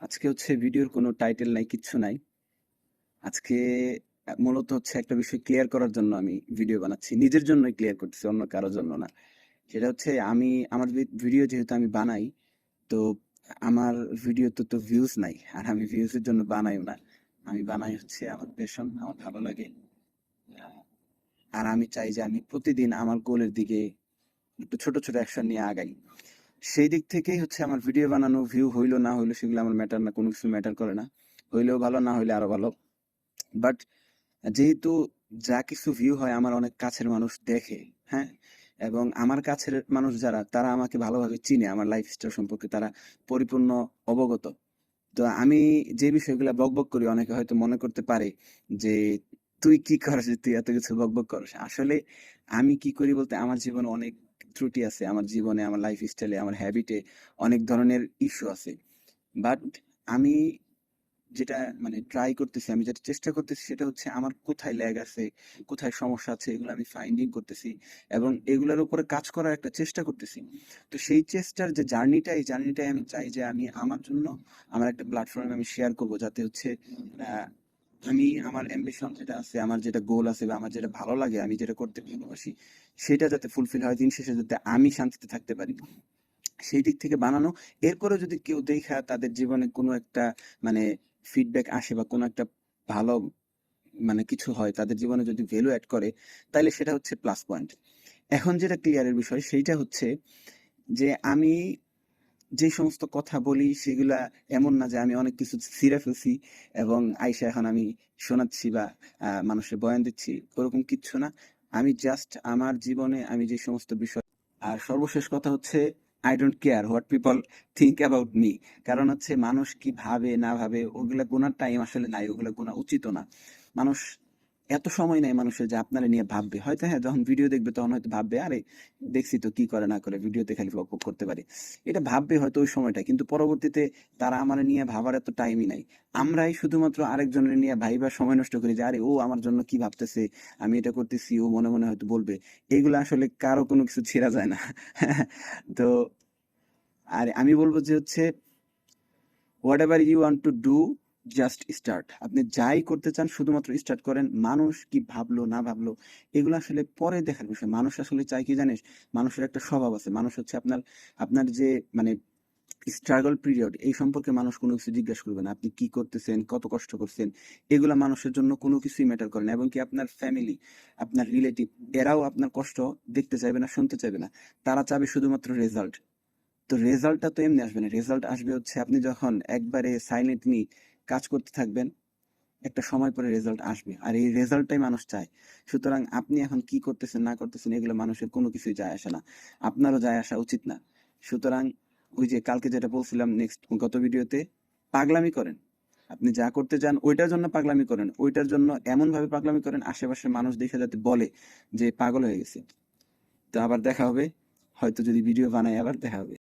আজকে হচ্ছে ভিডিওর কোনো টাইটেল নাই, কিচ্ছু নাই। আজকে মূলত হচ্ছে একটা বিষয় ক্লিয়ার করার জন্য আমি ভিডিও বানাচ্ছি। নিজের জন্যই ক্লিয়ার করতেছি, অন্য কারো জন্য না। সেটা হচ্ছে আমি আমার ভিডিও যেহেতু আমি বানাই, তো আমার ভিডিওতে তো ভিউজ নাই। আর আমি ভিউজ এর জন্য বানাইও না। আমি বানাই হচ্ছে আমার প্যাশন, আমার ভালো লাগে। আহ, আর আমি চাই যে আমি প্রতিদিন আমার গোলের দিকে একটু ছোট ছোট অ্যাকশন নিয়ে আগাই। সেই দিক থেকেই হচ্ছে আমার ভিডিও বানানো, ভিউ হইলো না হইলো সেগুলো আমার ম্যাটার না, কোনো কিছু ম্যাটার করে না। হইলেও ভালো, না হইলে আরো ভালো। বাট যেহেতু যা কিছু ভিউ হয় আমার অনেক কাছের মানুষ দেখে, হ্যাঁ, এবং আমার কাছের মানুষ যারা, তারা আমাকে ভালোভাবে চিনে, আমার লাইফস্টাইল সম্পর্কে তারা পরিপূর্ণ অবগত। তো আমি যে বিষয়গুলো বকবক করি, অনেকে হয়তো মনে করতে পারে যে তুই কি করিস যে তুই এত কিছু বকবক করিস। আসলে আমি কি করি বলতে, আমার জীবনে অনেক ত্রুটি আছে, আমার জীবনে, আমার লাইফ স্টাইলে, আমার হ্যাবিটে অনেক ধরনের ইস্যু আছে। বাট আমি যেটা মানে ট্রাই করতেছি, আমি যেটা চেষ্টা করতেছি সেটা হচ্ছে আমার কোথায় ল্যাগ আছে, কোথায় সমস্যা আছে, এগুলো আমি ফাইন্ডিং করতেছি এবং এগুলোর উপরে কাজ করার একটা চেষ্টা করতেছি। তো সেই চেষ্টার যে জার্নিটা, এই জার্নিটাই আমি চাই যে আমি আমার জন্য আমার একটা প্ল্যাটফর্মে আমি শেয়ার করবো, যাতে হচ্ছে আহ, আমি আমার অ্যাম্বিশন যেটা আছে, আমার যেটা গোল আছে, বা আমার যেটা ভালো লাগে, আমি যেটা করতে ভালোবাসি, সেটা যাতে ফুলফিল হয়, দিন শেষে যাতে আমি শান্তিতে থাকতে পারি, সেই দিক থেকে বানানো। এরপরে যদি কেউ দেখা তাদের জীবনে কোনো একটা মানে ফিডব্যাক আসে, বা কোনো একটা ভালো মানে কিছু হয়, তাদের জীবনে যদি ভ্যালু অ্যাড করে, তাহলে সেটা হচ্ছে প্লাস পয়েন্ট। এখন যেটা ক্লিয়ারের বিষয় সেইটা হচ্ছে যে আমি যে সমস্ত কথা বলি সেগুলা এমন না যে আমি অনেক কিছু ছিঁড়ে ফেলছি এবং আইসা এখন আমি শোনাচ্ছি বা মানুষের বয়ান দিচ্ছি, ওরকম কিচ্ছু না। আমি জাস্ট আমার জীবনে আমি যে সমস্ত বিষয়, আর সর্বশেষ কথা হচ্ছে, I don't care what people think about me. কারণ হচ্ছে মানুষ কি ভাবে না ভাবে ওগুলা গোনার টাইম আসলে নাই, ওগুলা গোনা উচিত না। মানুষ এত সময় নেই মানুষের যে আপনারা নিয়ে ভাববে, হয়তো হ্যাঁ যখন ভিডিও দেখবে তখন হয়তো ভাববে, আরে দেখছি তো কি করে না করে, ভিডিওতে খালি বক বক করতে পারি, এটা ভাববে হয়তো ওই সময়টা, কিন্তু পরবর্তীতে তারা আমার নিয়ে ভাবার এত টাইমই নাই। আমরাই শুধুমাত্র আরেকজনের নিয়ে ভাইবার সময় নষ্ট করি, যে আরে ও আমার জন্য কি ভাবতেছে, আমি এটা করতেছি, ও মনে মনে হয়তো বলবে। এইগুলো আসলে কারো কোনো কিছু ছেড়া যায় না। তো আর আমি বলবো যে হচ্ছে, whatever you want to do, just start. আপনি যাই করতে চান শুধুমাত্র স্টার্ট করেন। মানুষ কি ভাবলো না ভাবলো এগুলো আসলে পরে দেখার বিষয়। মানুষ আসলে চাই কি জানিস, মানুষের একটা স্বভাব আছে, মানুষ হচ্ছে আপনার আপনার যে মানে স্ট্রাগল পিরিয়ড, এই সম্পর্কে মানুষ কোনো কিছু জিজ্ঞাসা করবে না। আপনি কি করতেছেন, কত কষ্ট করছেন, এগুলা মানুষের জন্য কোনো কিছুই ম্যাটার করে না। এবং কি আপনার ফ্যামিলি, আপনার রিলেটিভ, এরাও আপনার কষ্ট দেখতে চাইবে না, শুনতে চাইবে না। তারা চাবে শুধুমাত্র রেজাল্ট। তো রেজাল্টটা তো এমনি আসবে না, রেজাল্ট আসবে হচ্ছে আপনি যখন একবারে সাইলেন্টলি কাজ করতে থাকবেন, একটা সময় পরে রেজাল্ট আসবে, আর এই রেজাল্টটাই মানুষ চায়। সুতরাং আপনি এখন কি করতেছেন না করতেছেন এগুলো মানুষের কোনো কিছুই যায় আসে না, আপনারও যায় আসা উচিত না। সুতরাং ওই যে কালকে যেটা বলছিলাম, নেক্সট গত ভিডিওতে, পাগলামি করেন। আপনি যা করতে চান ওইটার জন্য পাগলামি করেন, ওইটার জন্য এমন ভাবে পাগলামি করেন আশেপাশের মানুষ দেখে যাতে বলে যে পাগল হয়ে গেছে। তো আবার দেখা হবে, হয়তো যদি ভিডিও বানাই আবার দেখা হবে।